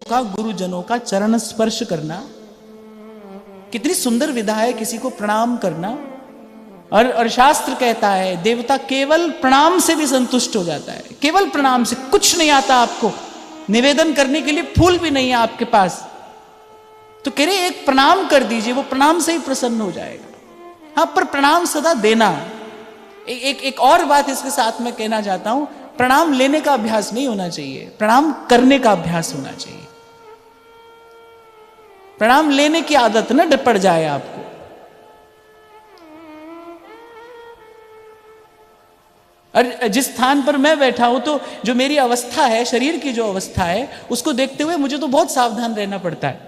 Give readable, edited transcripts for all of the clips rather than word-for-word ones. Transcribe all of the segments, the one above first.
का, गुरुजनों का चरण स्पर्श करना कितनी सुंदर विधा है, किसी को प्रणाम करना। और शास्त्र कहता है देवता केवल प्रणाम से भी संतुष्ट हो जाता है, केवल प्रणाम से। कुछ नहीं आता आपको, निवेदन करने के लिए फूल भी नहीं है आपके पास, तो कह रहे एक प्रणाम कर दीजिए, वो प्रणाम से ही प्रसन्न हो जाएगा। हाँ, पर प्रणाम सदा देना। एक और बात इसके साथ में कहना चाहता हूं, प्रणाम लेने का अभ्यास नहीं होना चाहिए, प्रणाम करने का अभ्यास होना चाहिए। प्रणाम लेने की आदत न पड़ जाए आपको। और जिस स्थान पर मैं बैठा हूं, तो जो मेरी अवस्था है, शरीर की जो अवस्था है, उसको देखते हुए मुझे तो बहुत सावधान रहना पड़ता है।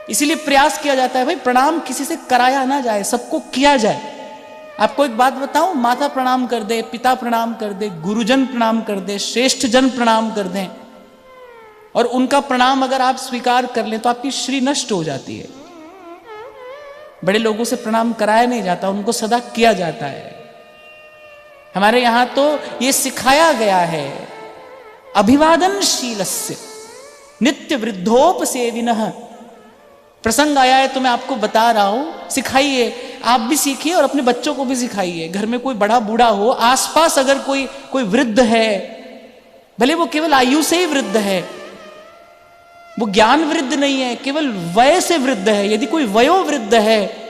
इसीलिए प्रयास किया जाता है भाई प्रणाम किसी से कराया ना जाए, सबको किया जाए। आपको एक बात बताऊं, माता प्रणाम कर दे, पिता प्रणाम कर दे, गुरुजन प्रणाम कर दे, श्रेष्ठ जन प्रणाम कर दें, और उनका प्रणाम अगर आप स्वीकार कर लें तो आपकी श्री नष्ट हो जाती है। बड़े लोगों से प्रणाम कराया नहीं जाता, उनको सदा किया जाता है। हमारे यहां तो ये सिखाया गया है, अभिवादनशीलस्य नित्य वृद्धोपसेविनः। प्रसंग आया है तो मैं आपको बता रहा हूं, सिखाइए, आप भी सीखिए और अपने बच्चों को भी सिखाइए। घर में कोई बड़ा बूढ़ा हो, आसपास अगर कोई वृद्ध है, भले वो केवल आयु से ही वृद्ध है, वो ज्ञान वृद्ध नहीं है, केवल वय से वृद्ध है, यदि कोई वयोवृद्ध है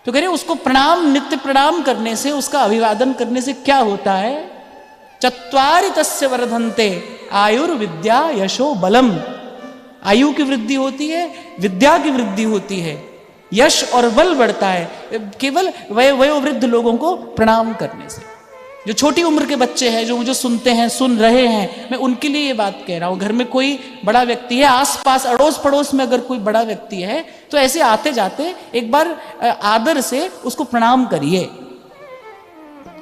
तो कह रहे उसको प्रणाम, नित्य प्रणाम करने से, उसका अभिवादन करने से क्या होता है? चत्वारि तस्य वर्धन्ते आयुर्विद्या यशो बलम। आयु की वृद्धि होती है, विद्या की वृद्धि होती है, यश और बल बढ़ता है केवल वयोवृद्ध लोगों को प्रणाम करने से। जो छोटी उम्र के बच्चे हैं, जो मुझे सुनते हैं, सुन रहे हैं, मैं उनके लिए ये बात कह रहा हूं। घर में कोई बड़ा व्यक्ति है, आसपास अड़ोस पड़ोस में अगर कोई बड़ा व्यक्ति है, तो ऐसे आते जाते एक बार आदर से उसको प्रणाम करिए।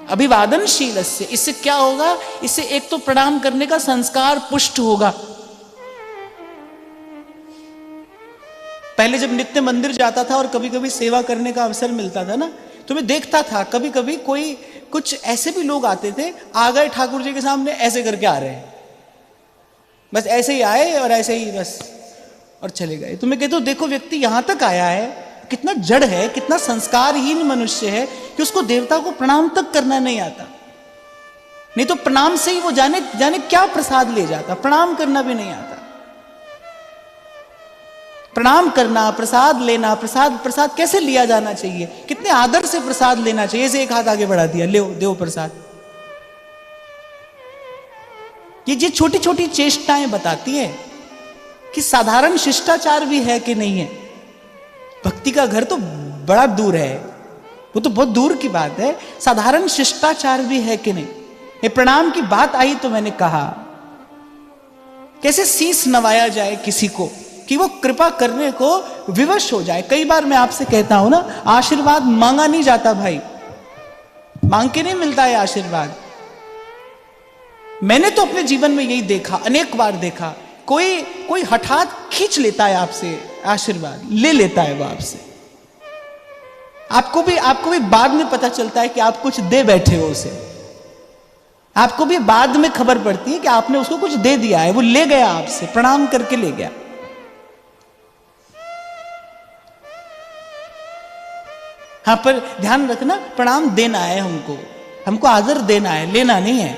अभिवादनशील से, इससे क्या होगा? इससे एक तो प्रणाम करने का संस्कार पुष्ट होगा। पहले जब नित्य मंदिर जाता था और कभी कभी सेवा करने का अवसर मिलता था ना, तो मैं देखता था कभी कभी कुछ ऐसे भी लोग आते थे, आ गए ठाकुर जी के सामने, ऐसे करके आ रहे हैं, बस ऐसे ही आए और ऐसे ही बस और चले गए। तो मैं कहता हूं देखो व्यक्ति यहां तक आया है, कितना जड़ है, कितना संस्कारहीन मनुष्य है कि उसको देवता को प्रणाम तक करना नहीं आता। नहीं तो प्रणाम से ही वो जाने क्या प्रसाद ले जाता, प्रणाम करना भी नहीं आता। प्रणाम करना, प्रसाद लेना, प्रसाद कैसे लिया जाना चाहिए, कितने आदर से प्रसाद लेना चाहिए। ऐसे एक हाथ आगे बढ़ा दिया, ले देव प्रसाद। ये छोटी छोटी चेष्टाएं बताती है कि साधारण शिष्टाचार भी है कि नहीं है। भक्ति का घर तो बड़ा दूर है, वो तो बहुत दूर की बात है, साधारण शिष्टाचार भी है कि नहीं। ये प्रणाम की बात आई तो मैंने कहा कैसे शीश नवाया जाए किसी को कि वो कृपा करने को विवश हो जाए। कई बार मैं आपसे कहता हूं ना, आशीर्वाद मांगा नहीं जाता भाई, मांग के नहीं मिलता है आशीर्वाद। मैंने तो अपने जीवन में यही देखा, अनेक बार देखा, कोई हठात खींच लेता है आपसे आशीर्वाद, ले लेता है वो आपसे। आपको भी बाद में पता चलता है कि आप कुछ दे बैठे हो उसे, आपको भी बाद में खबर पड़ती है कि आपने उसको कुछ दे दिया है, वो ले गया आपसे, प्रणाम करके ले गया। हाँ, पर ध्यान रखना, प्रणाम देना है हमको आदर देना है, लेना नहीं है।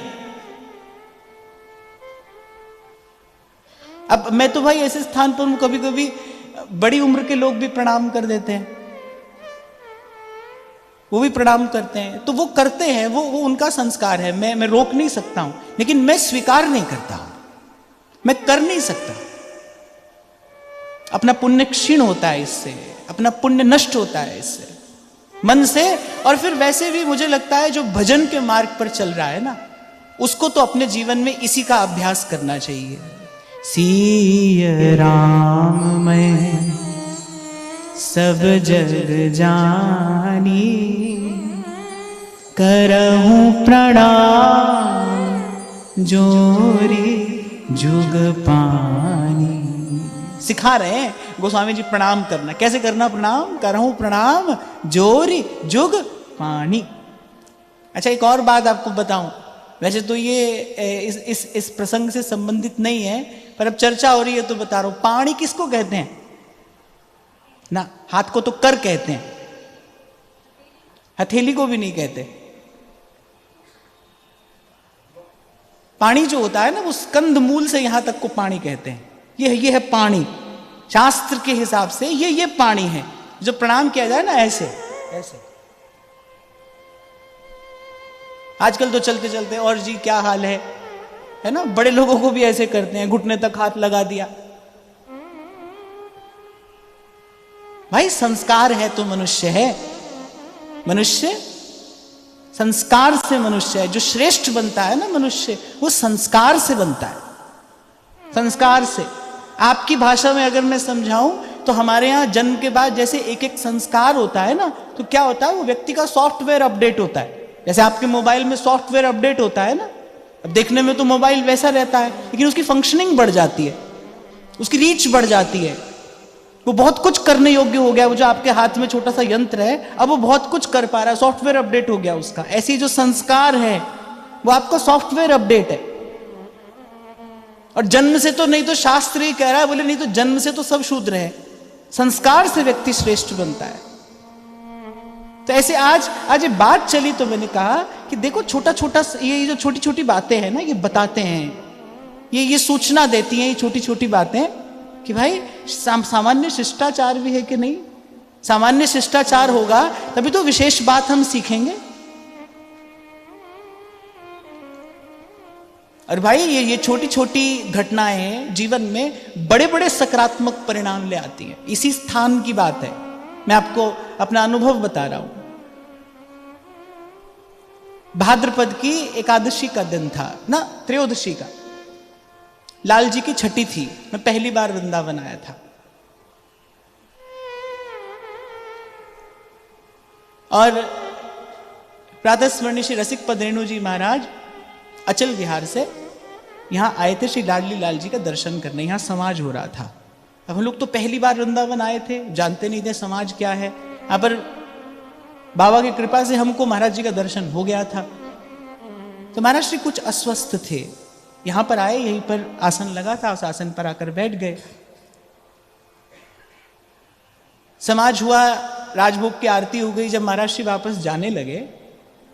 अब मैं तो भाई ऐसे स्थान पर कभी कभी बड़ी उम्र के लोग भी प्रणाम कर देते हैं, वो भी प्रणाम करते हैं, तो वो करते हैं, वो उनका संस्कार है, मैं रोक नहीं सकता हूं, लेकिन मैं स्वीकार नहीं करता हूं, मैं कर नहीं सकता। अपना पुण्य क्षीण होता है इससे, अपना पुण्य नष्ट होता है इससे मन से। और फिर वैसे भी मुझे लगता है जो भजन के मार्ग पर चल रहा है ना, उसको तो अपने जीवन में इसी का अभ्यास करना चाहिए। सिय राम मैं सब जग जानी, करहूं प्रणाम जोरी जुग पानी। सिखा रहे हैं गोस्वामी जी प्रणाम करना, कैसे करना प्रणाम? करहूं प्रणाम जोरी जुग पानी। अच्छा, एक और बात आपको बताऊं, वैसे तो ये इस प्रसंग से संबंधित नहीं है, पर अब चर्चा हो रही है तो बता रहा हूं। पाणी किसको कहते हैं ना? हाथ को तो कर कहते हैं, हथेली को भी नहीं कहते। पाणी जो होता है ना, वो स्कंद मूल से यहां तक को पाणी कहते हैं। ये है पाणी, शास्त्र के हिसाब से ये पाणी है। जो प्रणाम किया जाए ना ऐसे ऐसे। आजकल तो चलते चलते और जी क्या हाल है ना, बड़े लोगों को भी ऐसे करते हैं, घुटने तक हाथ लगा दिया। भाई संस्कार है तो मनुष्य है। मनुष्य संस्कार से मनुष्य है। जो श्रेष्ठ बनता है ना मनुष्य, वो संस्कार से बनता है। संस्कार से। आपकी भाषा में अगर मैं समझाऊं तो हमारे यहां जन्म के बाद जैसे एक एक संस्कार होता है ना, तो क्या होता है, वो व्यक्ति का सॉफ्टवेयर अपडेट होता है। जैसे आपके मोबाइल में सॉफ्टवेयर अपडेट होता है ना, अब देखने में तो मोबाइल वैसा रहता है, लेकिन उसकी फंक्शनिंग बढ़ जाती है, उसकी रीच बढ़ जाती है, वो बहुत कुछ करने योग्य हो गया। वो जो आपके हाथ में छोटा सा यंत्र है, अब वो बहुत कुछ कर पा रहा है, सॉफ्टवेयर अपडेट हो गया उसका। ऐसी जो संस्कार है वो आपका सॉफ्टवेयर अपडेट है। और जन्म से तो नहीं, तो शास्त्र ही कह रहा है, बोले नहीं तो जन्म से तो सब शूद्र है। संस्कार से व्यक्ति श्रेष्ठ बनता है। तो ऐसे आज ये बात चली तो मैंने कहा कि देखो छोटा छोटा ये जो छोटी छोटी बातें हैं ना, ये बताते हैं, ये सूचना देती हैं, ये छोटी छोटी बातें कि भाई सामान्य शिष्टाचार भी है कि नहीं। सामान्य शिष्टाचार होगा तभी तो विशेष बात हम सीखेंगे। और भाई ये छोटी छोटी घटनाएं जीवन में बड़े बड़े सकारात्मक परिणाम ले आती हैं। इसी स्थान की बात है, मैं आपको अपना अनुभव बता रहा हूं। भाद्रपद की एकादशी का दिन था ना, त्रयोदशी का, लाल जी की छठी थी। मैं पहली बार वृंदावन आया था। और प्रातः स्मरणीय श्री रसिक पद रेणु जी महाराज अचल विहार से यहां आए थे श्री लाडली लाल जी का दर्शन करने। यहां समाज हो रहा था। अब हम लोग तो पहली बार वृंदावन आए थे, जानते नहीं थे समाज क्या है। यहां पर बाबा की कृपा से हमको महाराज जी का दर्शन हो गया था। तो महाराज श्री कुछ अस्वस्थ थे, यहां पर आए, यहीं पर आसन लगा था, उस आसन पर आकर बैठ गए। समाज हुआ, राजभोग की आरती हो गई। जब महाराज श्री वापस जाने लगे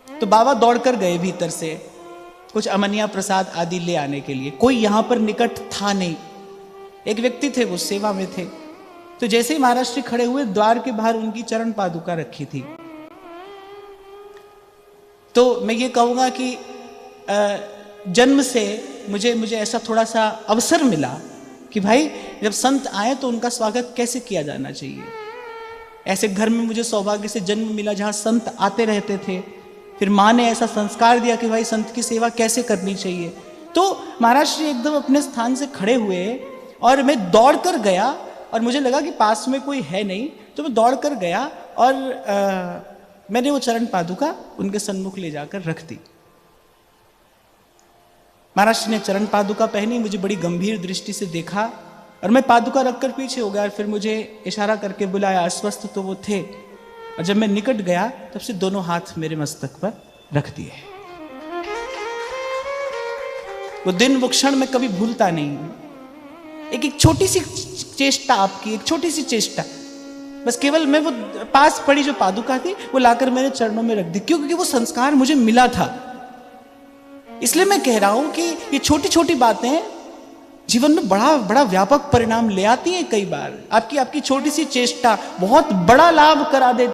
तो बाबा दौड़कर गए भीतर से कुछ अमनिया प्रसाद आदि ले आने के लिए। कोई यहां पर निकट था नहीं, एक व्यक्ति थे, वो सेवा में थे। तो जैसे ही महाराज श्री खड़े हुए, द्वार के बाहर उनकी चरण पादुका रखी थी। तो मैं ये कहूंगा कि जन्म से मुझे ऐसा थोड़ा सा अवसर मिला कि भाई जब संत आए तो उनका स्वागत कैसे किया जाना चाहिए। ऐसे घर में मुझे सौभाग्य से जन्म मिला जहां संत आते रहते थे। फिर माँ ने ऐसा संस्कार दिया कि भाई संत की सेवा कैसे करनी चाहिए। तो महाराज श्री एकदम अपने स्थान से खड़े हुए और मैं दौड़ कर गया, और मुझे लगा कि पास में कोई है नहीं, तो मैं दौड़ कर गया और मैंने वो चरण पादुका उनके सन्मुख ले जाकर रख दी। महाराज श्री ने चरण पादुका पहनी, मुझे बड़ी गंभीर दृष्टि से देखा और मैं पादुका रखकर पीछे हो गया। और फिर मुझे इशारा करके बुलाया। अस्वस्थ तो वो थे, और जब मैं निकट गया तब से दोनों हाथ मेरे मस्तक पर रख दिए। वो दिन, वो क्षण मैं कभी भूलता नहीं। एक छोटी सी चेष्टा आपकी, एक छोटी सी चेष्टा, बस केवल मैं वो पास पड़ी जो पादुका थी वो लाकर मेरे चरणों में रख दी। क्यों? क्योंकि वो संस्कार मुझे मिला था। इसलिए मैं कह रहा हूं कि ये छोटी छोटी बातें जीवन में बड़ा बड़ा व्यापक परिणाम ले आती हैं। कई बार आपकी छोटी सी चेष्टा बहुत बड़ा लाभ करा देती।